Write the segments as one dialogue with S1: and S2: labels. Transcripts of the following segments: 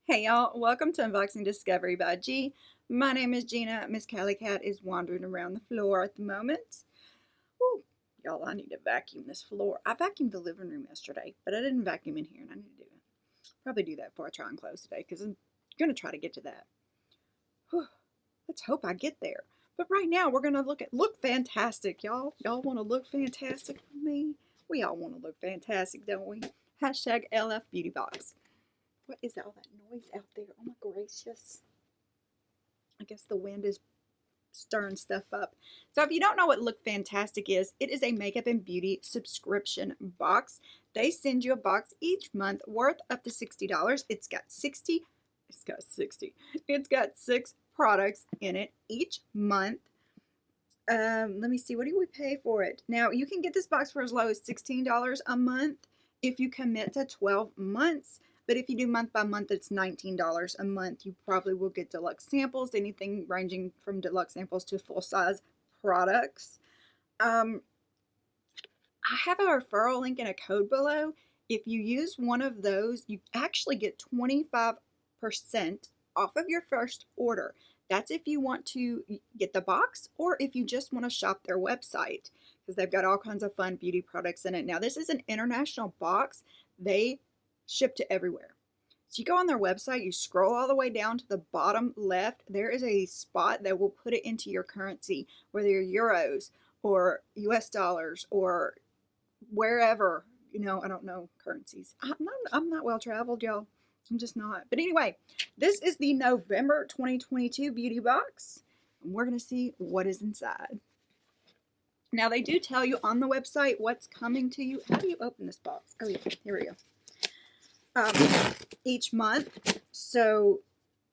S1: Hey y'all, welcome to Unboxing Discovery by G. My name is Gina. Miss Cali Cat is wandering around the floor at the moment. Woo, y'all, I need to vacuum this floor. I vacuumed the living room yesterday, but I didn't vacuum in here, and I need to do it. Probably do that before I try and close today, because I'm going to try to get to that. Whew, let's hope I get there. But right now, we're going to look fantastic, y'all. Y'all want to look fantastic with me? We all want to look fantastic, don't we? Hashtag lfbeautybox. What is all that noise out there? Oh my gracious. I guess the wind is stirring stuff up. So if you don't know what Look Fantastic is, it is a makeup and beauty subscription box. They send you a box each month worth up to $60. It's got 6 products in it each month. Let me see, what do we pay for it? Now, you can get this box for as low as $16 a month if you commit to 12 months. But if you do month by month, it's $19 a month. You probably will get deluxe samples, anything ranging from deluxe samples to full-size products. I have a referral link and a code below. If you use one of those, you actually get 25% off of your first order. That's if you want to get the box or if you just want to shop their website, because they've got all kinds of fun beauty products in it. Now, this is an international box. They ship to everywhere. So you go on their website, you scroll all the way down to the bottom left, there is a spot that will put it into your currency, whether you're euros or US dollars or wherever, I don't know currencies. I'm not well traveled, y'all. I'm just not. But anyway, this is the November 2022 beauty box, and we're going to see what is inside. Now, they do tell you on the website what's coming to you. How do you open this box? Oh, yeah, here we go. Each month, so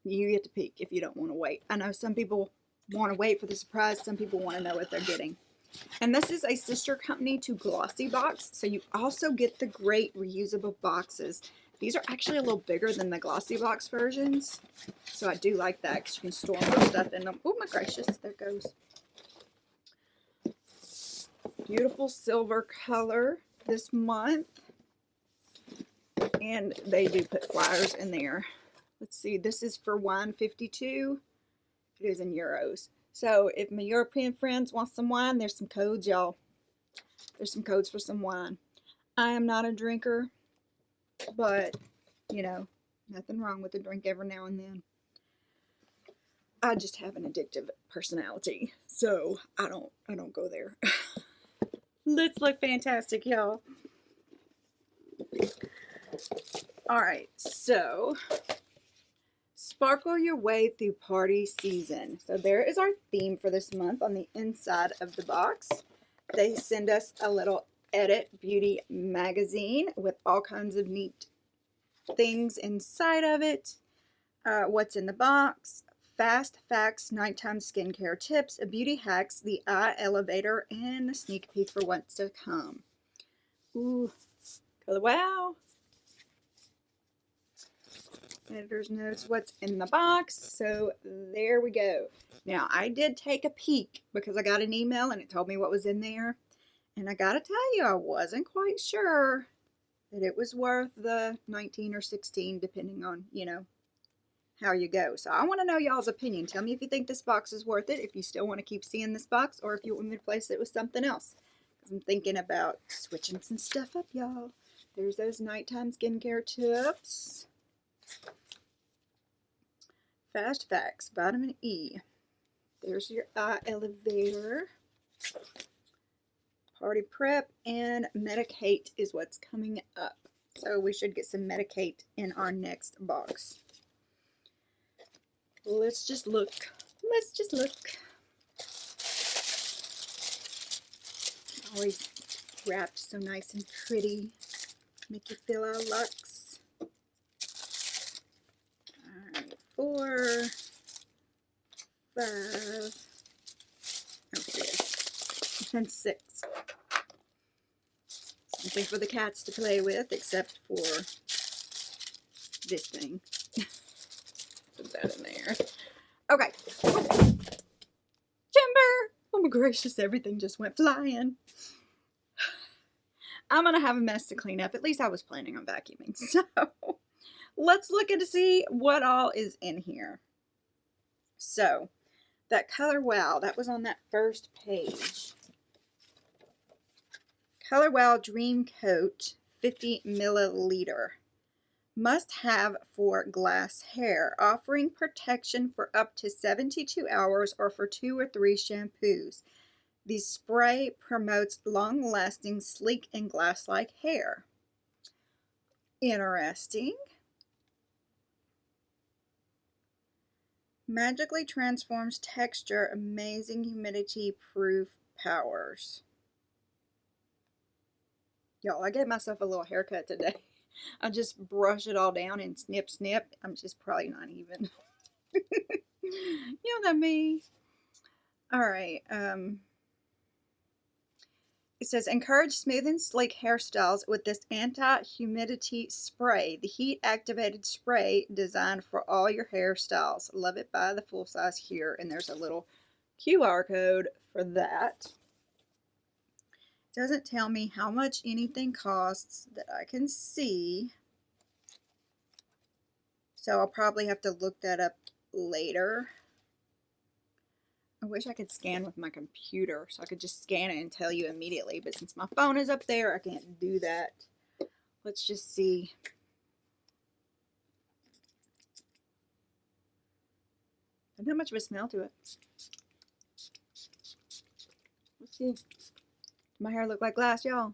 S1: you get to peek if you don't want to wait. I know some people want to wait for the surprise, some people want to know what they're getting. And this is a sister company to Glossy Box, so you also get the great reusable boxes. These are actually a little bigger than the Glossy Box versions, so I do like that because you can store more stuff in them. Oh my gracious, there it goes. Beautiful silver color this month. And they do put flyers in there. Let's see, this is for $1.52. It is in euros. So if my European friends want some wine, there's some codes, y'all. There's some codes for some wine. I am not a drinker, but, nothing wrong with a drink every now and then. I just have an addictive personality, so I don't go there. Let's look fantastic, y'all. Alright, so sparkle your way through party season. So there is our theme for this month on the inside of the box. They send us a little Edit Beauty magazine with all kinds of neat things inside of it. What's in the box? Fast Facts, Nighttime Skincare Tips, Beauty Hacks, the Eye Elevator, and a sneak peek for what's to come. Ooh, wow. Editor's notes, what's in the box. So there we go. Now, I did take a peek because I got an email and it told me what was in there. And I gotta tell you, I wasn't quite sure that it was worth the 19 or 16, depending on, how you go. So I want to know y'all's opinion. Tell me if you think this box is worth it, if you still want to keep seeing this box, or if you want me to replace it with something else. Because I'm thinking about switching some stuff up, y'all. There's those nighttime skincare tips. Fast Facts, Vitamin E. There's your Eye Elevator. Party Prep and Medicate is what's coming up. So we should get some Medicate in our next box. Let's just look. Let's just look. Always wrapped so nice and pretty. Make you feel our luxe. 4, 5, and 6. Something for the cats to play with, except for this thing. Put that in there. Okay. Timber! Oh my gracious, everything just went flying. I'm going to have a mess to clean up. At least I was planning on vacuuming. So let's look and see what all is in here. So, that Color Wow, that was on that first page. Color Wow Dream Coat, 50 milliliter. Must have for glass hair, offering protection for up to 72 hours or for 2 or 3 shampoos. The spray promotes long-lasting, sleek, and glass-like hair. Interesting. Magically transforms texture, amazing humidity-proof powers. Y'all, I gave myself a little haircut today. I just brush it all down and snip, snip. I'm just probably not even. You know that me. All right. It says, encourage smooth and sleek hairstyles with this anti-humidity spray. The heat-activated spray designed for all your hairstyles. Love it by the full size here. And there's a little QR code for that. Doesn't tell me how much anything costs that I can see. So I'll probably have to look that up later. I wish I could scan with my computer so I could just scan it and tell you immediately. But since my phone is up there, I can't do that. Let's just see. Doesn't have much of a smell to it. Let's see. Does my hair look like glass, y'all?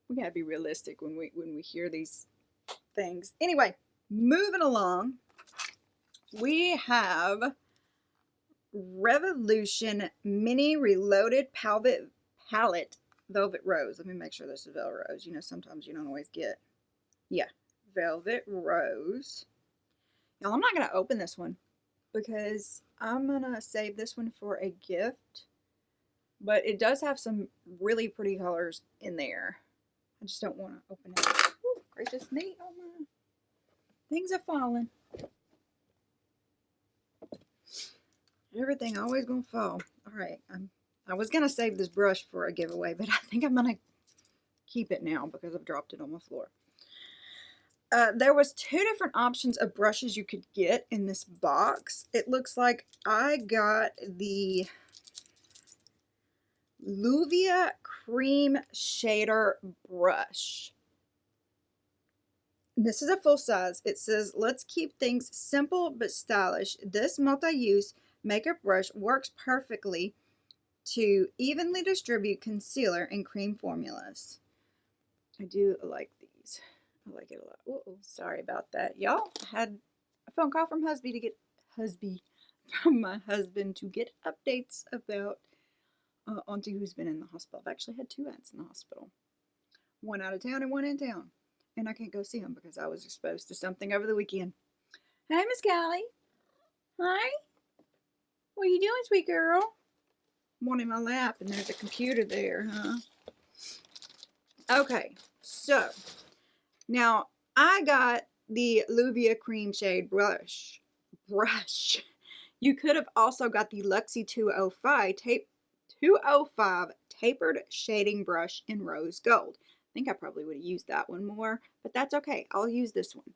S1: We gotta be realistic when we hear these things. Anyway, moving along. We have Revolution Mini Reloaded Palette Velvet Rose. Let me make sure this is Velvet Rose. You know, sometimes you don't always get. Yeah, Velvet Rose. Now, I'm not going to open this one because I'm going to save this one for a gift. But it does have some really pretty colors in there. I just don't want to open it. Ooh, gracious me. Oh my. Things are falling. Everything always gonna fall. All right, I was gonna save this brush for a giveaway, but I think I'm gonna keep it now because I've dropped it on the floor. There was 2 different options of brushes you could get in this box. It looks like I got the Luvia Cream Shader Brush. This is a full size. It says, let's keep things simple but stylish. This multi-use makeup brush works perfectly to evenly distribute concealer and cream formulas. I do like these. I like it a lot. Uh-oh, sorry about that. Y'all, I had a phone call from from my husband to get updates about Auntie who's been in the hospital. I've actually had 2 aunts in the hospital. One out of town and one in town. And I can't go see them because I was exposed to something over the weekend. Hey, Miss Callie. Hi. What are you doing, sweet girl? One in my lap and there's a computer there, huh? Okay, so now I got the Luvia Cream Shade Brush. You could have also got the Luxie 205 Tapered Shading Brush in Rose Gold. I think I probably would have used that one more, but that's okay. I'll use this one.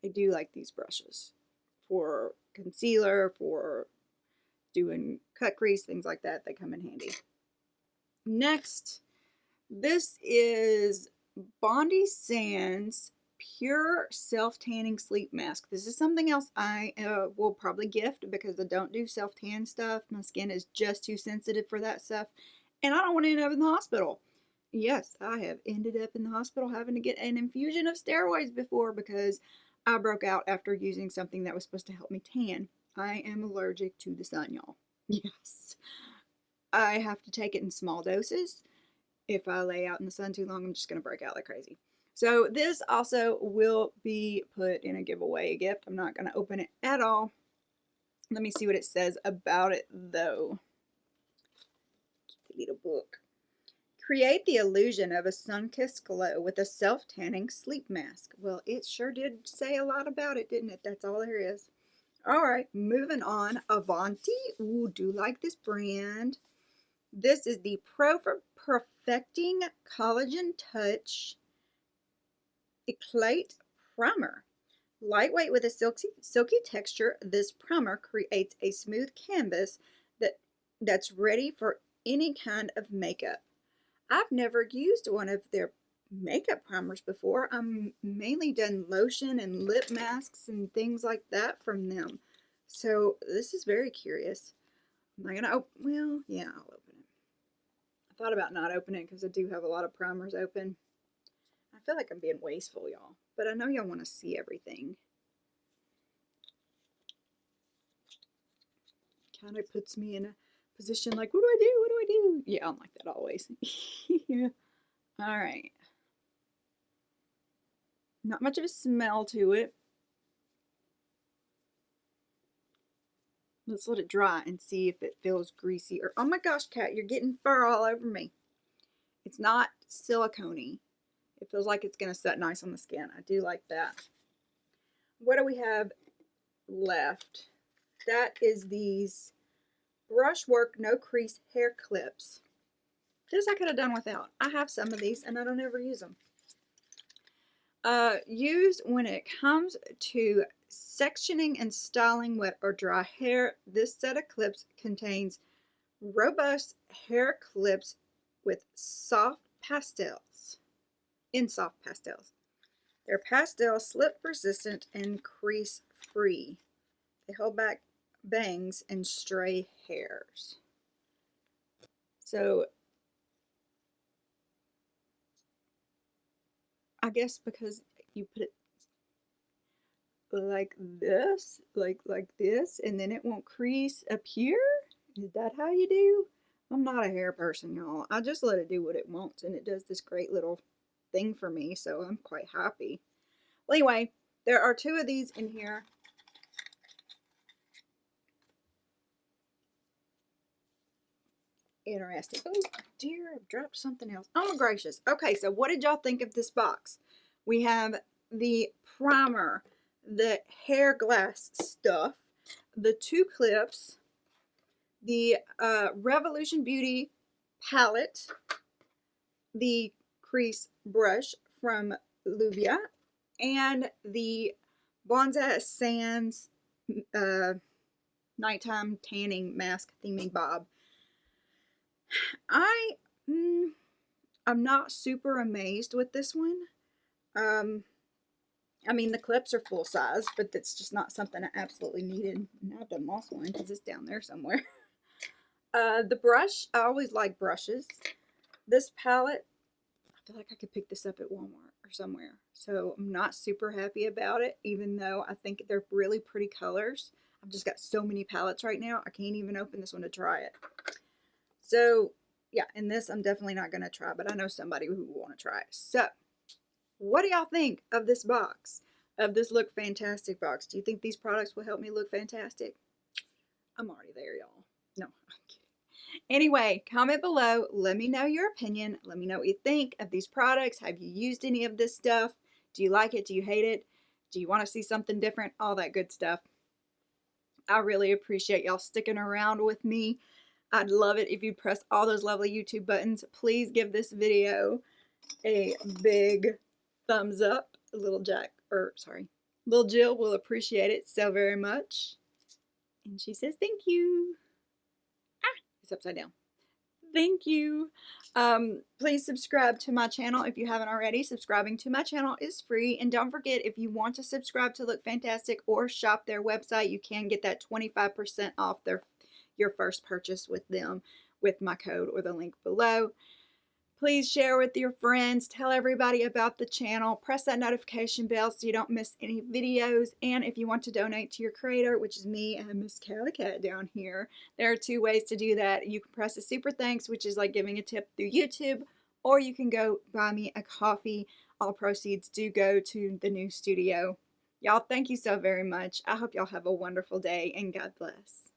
S1: I do like these brushes for concealer, for doing cut crease, things like that. They come in handy. Next, this is Bondi Sands Pure Self-Tanning Sleep Mask. This is something else I will probably gift because I don't do self-tan stuff. My skin is just too sensitive for that stuff, and I don't want to end up in the hospital. Yes, I have ended up in the hospital having to get an infusion of steroids before because I broke out after using something that was supposed to help me tan. I am allergic to the sun, y'all. Yes. I have to take it in small doses. If I lay out in the sun too long, I'm just going to break out like crazy. So this also will be put in a giveaway gift. I'm not going to open it at all. Let me see what it says about it, though. Little book. Create the illusion of a sun-kissed glow with a self-tanning sleep mask. Well, it sure did say a lot about it, didn't it? That's all there is. All right, moving on. Avant. Ooh, do like this brand. This is the Pro for Perfecting Collagen Touch Éclat primer. Lightweight with a silky texture, this primer creates a smooth canvas that's ready for any kind of makeup. I've never used one of their makeup primers before. I'm mainly done lotion and lip masks and things like that from them. So this is very curious. Am I gonna open? Well, yeah, I'll open it. I thought about not opening it because I do have a lot of primers open. I feel like I'm being wasteful, y'all, but I know y'all want to see everything. Kind of puts me in a position like, what do I do? What do I do? Yeah, I'm like that always. Yeah. All right. Not much of a smell to it. Let's let it dry and see if it feels greasy or, oh my gosh, Kat, you're getting fur all over me. It's not silicone-y. It feels like it's going to set nice on the skin. I do like that. What do we have left? That is these Brushworks No Crease hair clips. This I could have done without. I have some of these and I don't ever use them. Used when it comes to sectioning and styling wet or dry hair, this set of clips contains robust hair clips with soft pastels. They're pastel, slip resistant, and crease free. They hold back bangs and stray hairs. So I guess because you put it like this, like this, and then it won't crease up here? Is that how you do? I'm not a hair person, y'all. I just let it do what it wants, and it does this great little thing for me, so I'm quite happy. Well, anyway, there are 2 of these in here. Interesting. Oh dear, I've dropped something else. Oh my gracious. Okay, so what did y'all think of this box? We have the primer, the hair glass stuff, the 2 clips, the Revolution Beauty palette, the crease brush from Luvia, and the bondisands nighttime tanning mask thingy bob. I'm not super amazed with this one. I mean, the clips are full size, but that's just not something I absolutely needed. Now I've done lost one because it's down there somewhere. The brush, I always like brushes. This palette, I feel like I could pick this up at Walmart or somewhere. So I'm not super happy about it, even though I think they're really pretty colors. I've just got so many palettes right now, I can't even open this one to try it. So yeah, and this I'm definitely not going to try, but I know somebody who will want to try it. So what do y'all think of this box, of this Look Fantastic box? Do you think these products will help me look fantastic? I'm already there, y'all. No, I'm kidding. Anyway, comment below. Let me know your opinion. Let me know what you think of these products. Have you used any of this stuff? Do you like it? Do you hate it? Do you want to see something different? All that good stuff. I really appreciate y'all sticking around with me. I'd love it if you'd press all those lovely YouTube buttons. Please give this video a big thumbs up. Little Jill will appreciate it so very much. And she says thank you. It's upside down. Thank you. Please subscribe to my channel if you haven't already. Subscribing to my channel is free. And don't forget, if you want to subscribe to Look Fantastic or shop their website, you can get that 25% off your first purchase with them with my code or the link below. Please share with your friends. Tell everybody about the channel. Press that notification bell so you don't miss any videos. And if you want to donate to your creator, which is me and Miss Calicat down here, there are 2 ways to do that. You can press a super thanks, which is like giving a tip through YouTube, or you can go buy me a coffee. All proceeds do go to the new studio. Y'all, thank you so very much. I hope y'all have a wonderful day, and God bless.